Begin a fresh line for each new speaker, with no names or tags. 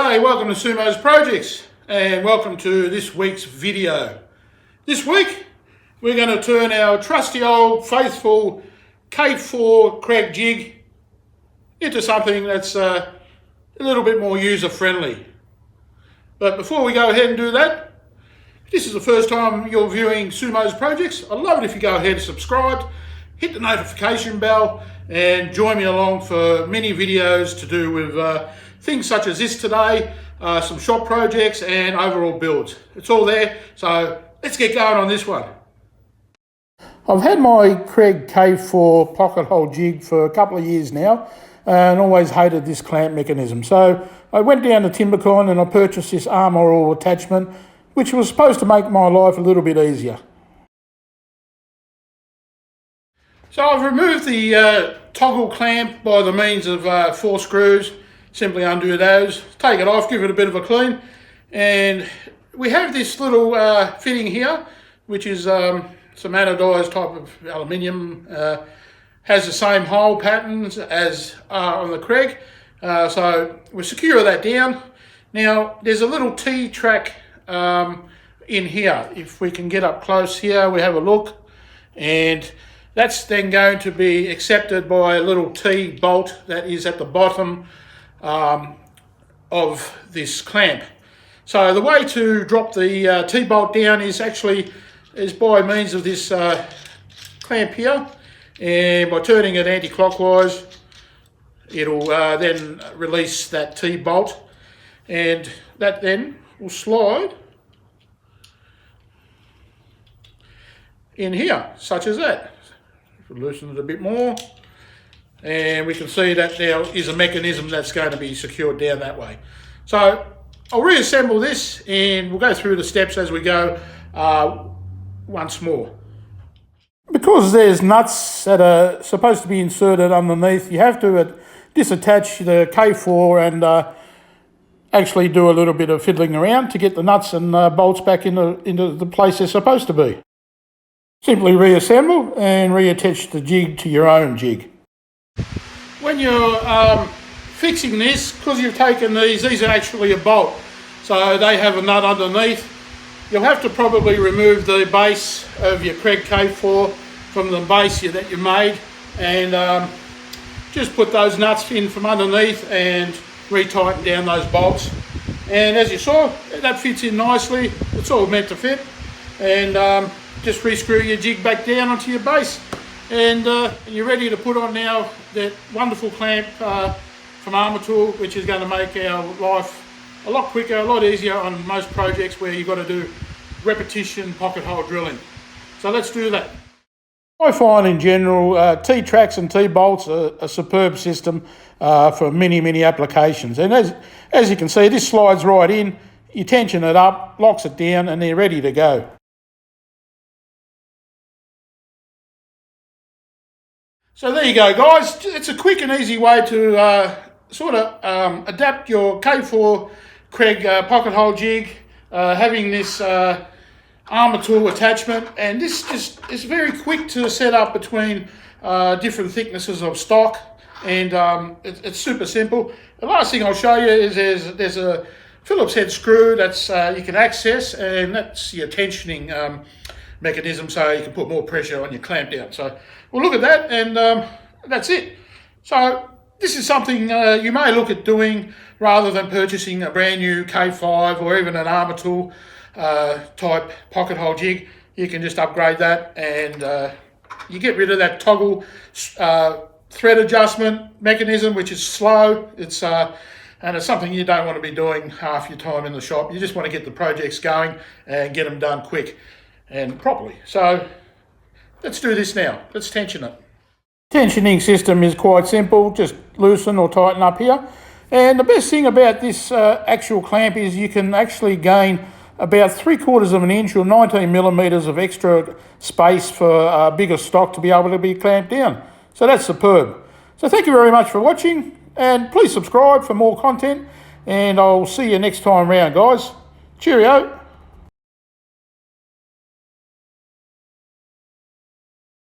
G'day, welcome to Sumo's Projects and welcome to this week's video. This week we're going to turn our trusty old faithful K4 Kreg jig into something that's a little bit more user friendly. But before we go ahead and do that, if this is the first time you're viewing Sumo's Projects, I'd love it if you go ahead and subscribe, hit the notification bell and join me along for many videos to do with things such as this today, some shop projects and overall builds. It's all there, so let's get going on this one. I've had my Kreg K4 Pocket Hole Jig for a couple of years now and always hated this clamp mechanism. So I went down to Timbercon and I purchased this arm oil attachment, which was supposed to make my life a little bit easier. So I've removed the toggle clamp by the means of 4 screws. Simply undo those, take it off, give it a bit of a clean, and we have this little fitting here, which is some anodized type of aluminium, has the same hole patterns as on the Kreg, so we secure that down. Now there's a little T-track in here. If we can get up close here, we have a look, and that's then going to be accepted by a little T-bolt that is at the bottom of this clamp. So the way to drop the T-bolt down is by means of this clamp here, and by turning it anti-clockwise it'll then release that T-bolt, and that then will slide in here, such as that. If we loosen it a bit more, and we can see that there is a mechanism that's going to be secured down that way. So I'll reassemble this and we'll go through the steps as we go once more. Because there's nuts that are supposed to be inserted underneath, you have to disattach the K4 and actually do a little bit of fiddling around to get the nuts and bolts back into the place they're supposed to be. Simply reassemble and reattach the jig to your own jig. When you're fixing this, because you've taken these are actually a bolt, so they have a nut underneath. You'll have to probably remove the base of your Kreg K4 from the base that you made, and just put those nuts in from underneath and retighten down those bolts. And as you saw, that fits in nicely. It's all meant to fit, and just rescrew your jig back down onto your base. And you're ready to put on now that wonderful clamp from Armatool, which is going to make our life a lot quicker, a lot easier on most projects where you've got to do repetition pocket hole drilling. So let's do that. I find in general T-tracks and T-bolts are a superb system for many applications. And as you can see, this slides right in, you tension it up, locks it down, and they're ready to go. So there you go, guys. It's a quick and easy way to adapt your K4 Kreg pocket hole jig, having this Armatool attachment, and this just is very quick to set up between different thicknesses of stock, and it's super simple. The last thing I'll show you is there's a Phillips head screw that's you can access, and that's your tensioning mechanism, so you can put more pressure on your clamp down. So we'll look at that, and that's it. So this is something you may look at doing rather than purchasing a brand new K5 or even an Armatool type pocket hole jig. You can just upgrade that, and you get rid of that toggle thread adjustment mechanism, which is slow. And it's something you don't want to be doing half your time in the shop. You just want to get the projects going and get them done quick and properly. So let's do this now. Let's tension it. Tensioning system is quite simple. Just loosen or tighten up here. And the best thing about this actual clamp is you can actually gain about 3/4 of an inch or 19 millimeters of extra space for bigger stock to be able to be clamped down. So that's superb. So thank you very much for watching, and please subscribe for more content, and I'll see you next time round, guys. Cheerio.